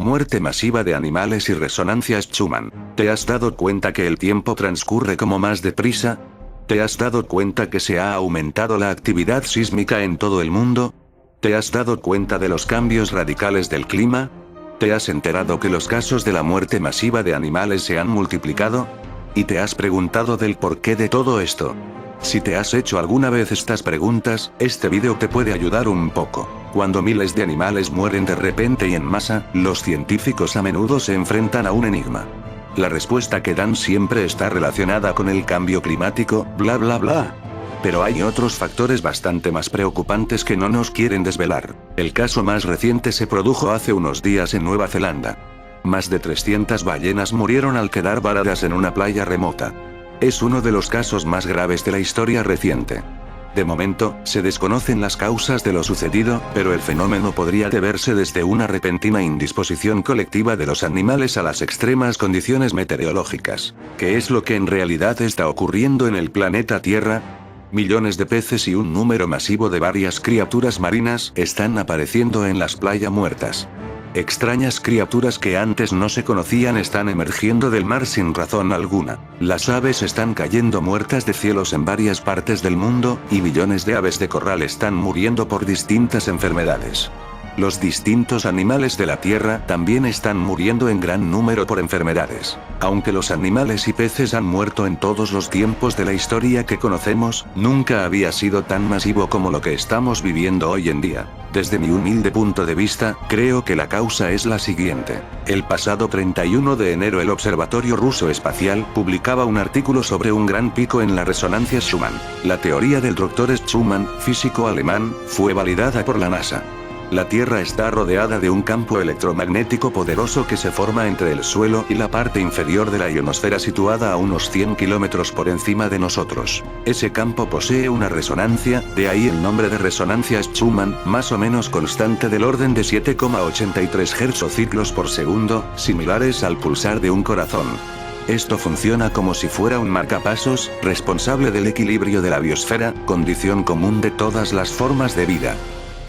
muerte masiva de animales y resonancias Schumann. ¿Te has dado cuenta que el tiempo transcurre como más deprisa? ¿Te has dado cuenta que se ha aumentado la actividad sísmica en todo el mundo? ¿Te has dado cuenta de los cambios radicales del clima? ¿Te has enterado que los casos de la muerte masiva de animales se han multiplicado? ¿Y te has preguntado del porqué de todo esto? Si te has hecho alguna vez estas preguntas, este vídeo te puede ayudar un poco. Cuando miles de animales mueren de repente y en masa, los científicos a menudo se enfrentan a un enigma. La respuesta que dan siempre está relacionada con el cambio climático, bla bla bla. Pero hay otros factores bastante más preocupantes que no nos quieren desvelar. El caso más reciente se produjo hace unos días en Nueva Zelanda. Más de 300 ballenas murieron al quedar varadas en una playa remota. Es uno de los casos más graves de la historia reciente. De momento, se desconocen las causas de lo sucedido, pero el fenómeno podría deberse desde una repentina indisposición colectiva de los animales a las extremas condiciones meteorológicas. ¿Qué es lo que en realidad está ocurriendo en el planeta Tierra? Millones de peces y un número masivo de varias criaturas marinas están apareciendo en las playas muertas. Extrañas criaturas que antes no se conocían están emergiendo del mar sin razón alguna. Las aves están cayendo muertas de cielos en varias partes del mundo, y millones de aves de corral están muriendo por distintas enfermedades. Los distintos animales de la Tierra también están muriendo en gran número por enfermedades. Aunque los animales y peces han muerto en todos los tiempos de la historia que conocemos, nunca había sido tan masivo como lo que estamos viviendo hoy en día. Desde mi humilde punto de vista, creo que la causa es la siguiente. El pasado 31 de enero el Observatorio Ruso Espacial publicaba un artículo sobre un gran pico en la resonancia Schumann. La teoría del Dr. Schumann, físico alemán, fue validada por la NASA. La Tierra está rodeada de un campo electromagnético poderoso que se forma entre el suelo y la parte inferior de la ionosfera situada a unos 100 kilómetros por encima de nosotros. Ese campo posee una resonancia, de ahí el nombre de resonancia Schumann, más o menos constante del orden de 7,83 Hz o ciclos por segundo, similares al pulsar de un corazón. Esto funciona como si fuera un marcapasos, responsable del equilibrio de la biosfera, condición común de todas las formas de vida.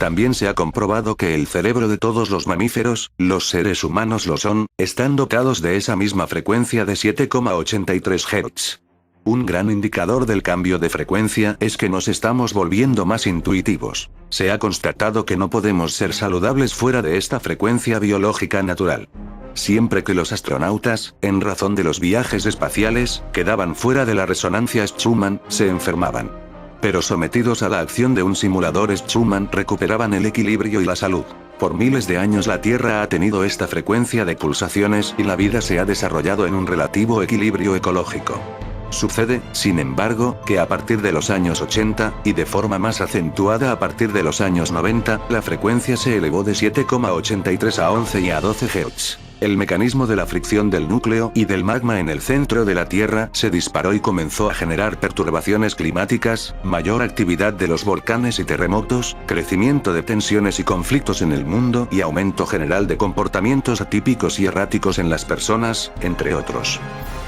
También se ha comprobado que el cerebro de todos los mamíferos, los seres humanos lo son, están dotados de esa misma frecuencia de 7,83 Hz. Un gran indicador del cambio de frecuencia es que nos estamos volviendo más intuitivos. Se ha constatado que no podemos ser saludables fuera de esta frecuencia biológica natural. Siempre que los astronautas, en razón de los viajes espaciales, quedaban fuera de la resonancia Schumann, se enfermaban. Pero sometidos a la acción de un simulador Schumann recuperaban el equilibrio y la salud. Por miles de años la Tierra ha tenido esta frecuencia de pulsaciones y la vida se ha desarrollado en un relativo equilibrio ecológico. Sucede, sin embargo, que a partir de los años 80, y de forma más acentuada a partir de los años 90, la frecuencia se elevó de 7,83 a 11 y a 12 Hz. El mecanismo de la fricción del núcleo y del magma en el centro de la Tierra se disparó y comenzó a generar perturbaciones climáticas, mayor actividad de los volcanes y terremotos, crecimiento de tensiones y conflictos en el mundo y aumento general de comportamientos atípicos y erráticos en las personas, entre otros.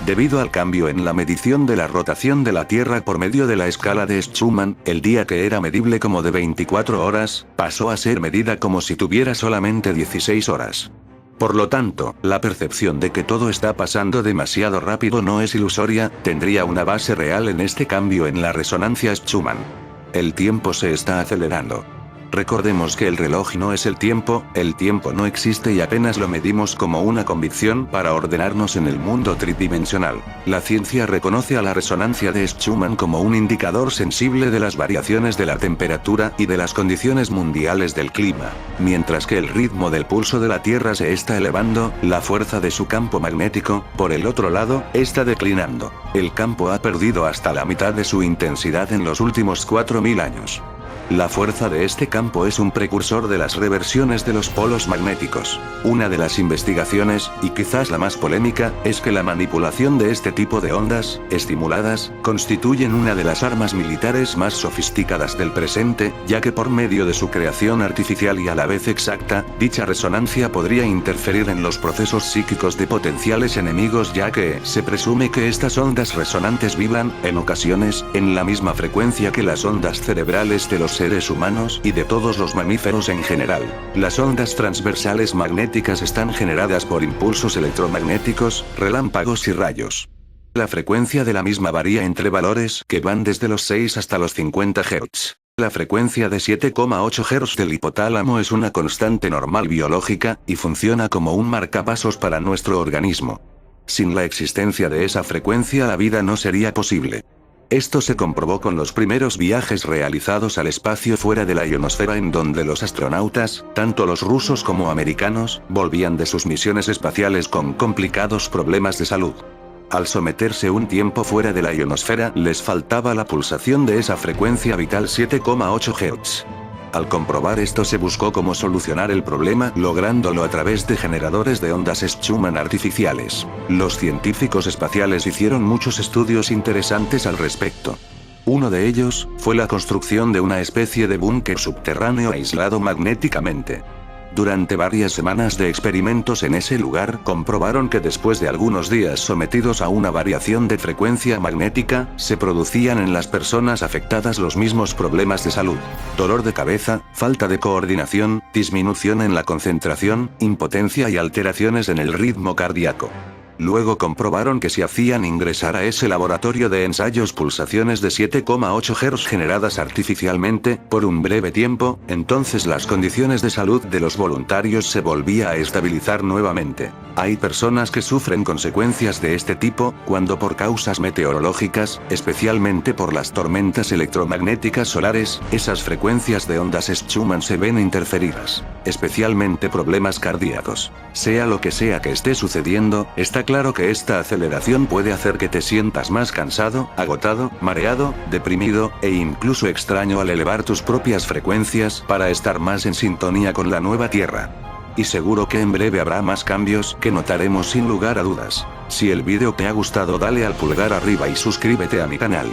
Debido al cambio en la medición de la rotación de la Tierra por medio de la escala de Schumann, el día que era medible como de 24 horas, pasó a ser medida como si tuviera solamente 16 horas. Por lo tanto, la percepción de que todo está pasando demasiado rápido no es ilusoria, tendría una base real en este cambio en la resonancia Schumann. El tiempo se está acelerando. Recordemos que el reloj no es el tiempo no existe y apenas lo medimos como una convicción para ordenarnos en el mundo tridimensional. La ciencia reconoce a la resonancia de Schumann como un indicador sensible de las variaciones de la temperatura y de las condiciones mundiales del clima. Mientras que el ritmo del pulso de la Tierra se está elevando, la fuerza de su campo magnético, por el otro lado, está declinando. El campo ha perdido hasta la mitad de su intensidad en los últimos 4000 años. La fuerza de este campo es un precursor de las reversiones de los polos magnéticos. Una de las investigaciones, y quizás la más polémica, es que la manipulación de este tipo de ondas, estimuladas, constituyen una de las armas militares más sofisticadas del presente, ya que por medio de su creación artificial y a la vez exacta, dicha resonancia podría interferir en los procesos psíquicos de potenciales enemigos, ya que se presume que estas ondas resonantes vibran, en ocasiones, en la misma frecuencia que las ondas cerebrales de los seres humanos y de todos los mamíferos en general. Las ondas transversales magnéticas están generadas por impulsos electromagnéticos, relámpagos y rayos. La frecuencia de la misma varía entre valores que van desde los 6 hasta los 50 Hz. La frecuencia de 7,8 Hz del hipotálamo es una constante normal biológica, y funciona como un marcapasos para nuestro organismo. Sin la existencia de esa frecuencia la vida no sería posible. Esto se comprobó con los primeros viajes realizados al espacio fuera de la ionosfera, en donde los astronautas, tanto los rusos como americanos, volvían de sus misiones espaciales con complicados problemas de salud. Al someterse un tiempo fuera de la ionosfera, les faltaba la pulsación de esa frecuencia vital 7,8 Hz. Al comprobar esto se buscó cómo solucionar el problema, lográndolo a través de generadores de ondas Schumann artificiales. Los científicos espaciales hicieron muchos estudios interesantes al respecto. Uno de ellos fue la construcción de una especie de búnker subterráneo aislado magnéticamente. Durante varias semanas de experimentos en ese lugar, comprobaron que después de algunos días sometidos a una variación de frecuencia magnética, se producían en las personas afectadas los mismos problemas de salud: dolor de cabeza, falta de coordinación, disminución en la concentración, impotencia y alteraciones en el ritmo cardíaco. Luego comprobaron que si hacían ingresar a ese laboratorio de ensayos pulsaciones de 7,8 Hz generadas artificialmente, por un breve tiempo, entonces las condiciones de salud de los voluntarios se volvía a estabilizar nuevamente. Hay personas que sufren consecuencias de este tipo, cuando por causas meteorológicas, especialmente por las tormentas electromagnéticas solares, esas frecuencias de ondas Schumann se ven interferidas. Especialmente problemas cardíacos. Sea lo que sea que esté sucediendo, está claro que esta aceleración puede hacer que te sientas más cansado, agotado, mareado, deprimido, e incluso extraño al elevar tus propias frecuencias para estar más en sintonía con la nueva Tierra. Y seguro que en breve habrá más cambios que notaremos sin lugar a dudas. Si el vídeo te ha gustado, dale al pulgar arriba y suscríbete a mi canal.